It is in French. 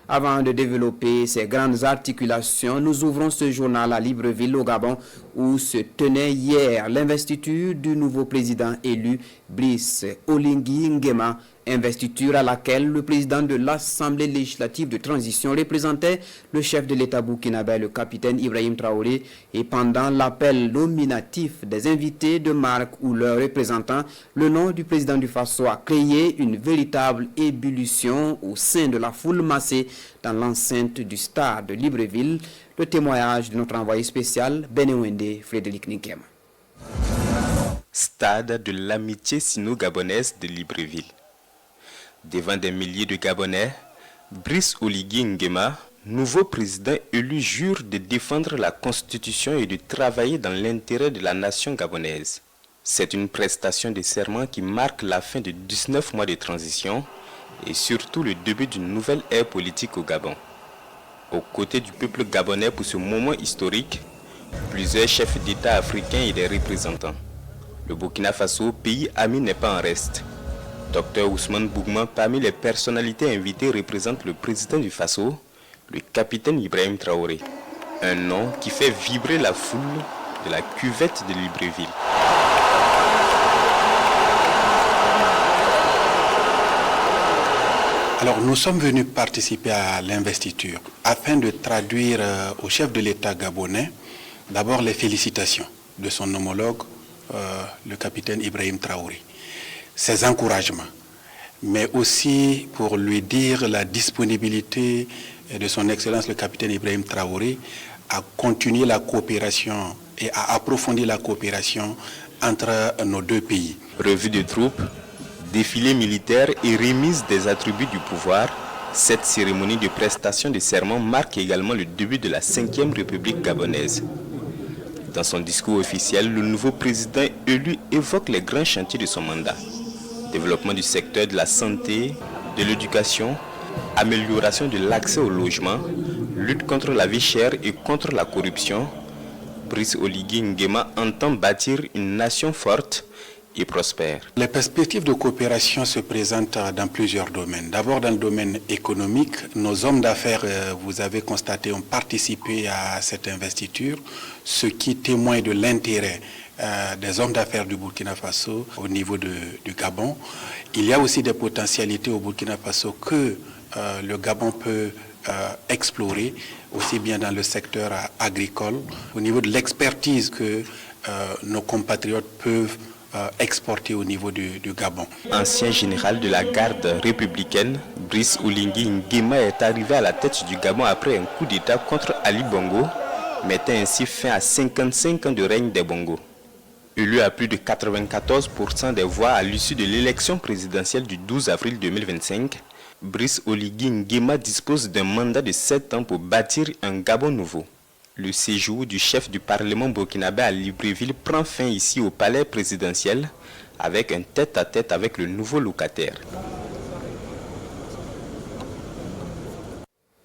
Avant de développer ces grandes articulations, nous ouvrons ce journal à Libreville au Gabon où se tenait hier l'investiture du nouveau président élu Brice Oligui Nguema, investiture à laquelle le président de l'Assemblée législative de transition représentait le chef de l'État burkinabé, le capitaine Ibrahim Traoré, et pendant l'appel nominatif des invités de marque ou leurs représentants, le nom du président du Faso a créé une véritable ébullition au sein de la foule massée dans l'enceinte du stade de Libreville. Le témoignage de notre envoyé spécial, Benewende Frédéric Nkema. Stade de l'amitié sino-gabonaise de Libreville. Devant des milliers de Gabonais, Brice Oligui Nguema, nouveau président élu, jure de défendre la Constitution et de travailler dans l'intérêt de la nation gabonaise. C'est une prestation de serment qui marque la fin de 19 mois de transition et surtout le début d'une nouvelle ère politique au Gabon. Aux côtés du peuple gabonais pour ce moment historique, plusieurs chefs d'État africains et des représentants. Le Burkina Faso, pays ami, n'est pas en reste. Dr Ousmane Bougma, parmi les personnalités invitées, représente le président du Faso, le capitaine Ibrahim Traoré. Un nom qui fait vibrer la foule de la cuvette de Libreville. Alors nous sommes venus participer à l'investiture afin de traduire au chef de l'État gabonais d'abord les félicitations de son homologue, le capitaine Ibrahim Traoré, ses encouragements, mais aussi pour lui dire la disponibilité de son Excellence le capitaine Ibrahim Traoré à continuer la coopération et à approfondir la coopération entre nos deux pays. Revue de troupes, défilé militaire et remise des attributs du pouvoir, cette cérémonie de prestation de serment marque également le début de la 5e République gabonaise. Dans son discours officiel, le nouveau président élu évoque les grands chantiers de son mandat. Développement du secteur de la santé, de l'éducation, amélioration de l'accès au logement, lutte contre la vie chère et contre la corruption. Brice Oligui Nguema entend bâtir une nation forte et prospère. Les perspectives de coopération se présentent dans plusieurs domaines. D'abord dans le domaine économique, nos hommes d'affaires, vous avez constaté, ont participé à cette investiture, ce qui témoigne de l'intérêt des hommes d'affaires du Burkina Faso au niveau du Gabon. Il y a aussi des potentialités au Burkina Faso que le Gabon peut explorer, aussi bien dans le secteur agricole, au niveau de l'expertise que nos compatriotes peuvent exporté au niveau du Gabon. Ancien général de la garde républicaine, Brice Oligui Nguema est arrivé à la tête du Gabon après un coup d'État contre Ali Bongo, mettant ainsi fin à 55 ans de règne des Bongo. Élu à plus de 94% des voix à l'issue de l'élection présidentielle du 12 avril 2025, Brice Oligui Nguema dispose d'un mandat de 7 ans pour bâtir un Gabon nouveau. Le séjour du chef du Parlement burkinabé à Libreville prend fin ici au palais présidentiel avec un tête-à-tête avec le nouveau locataire.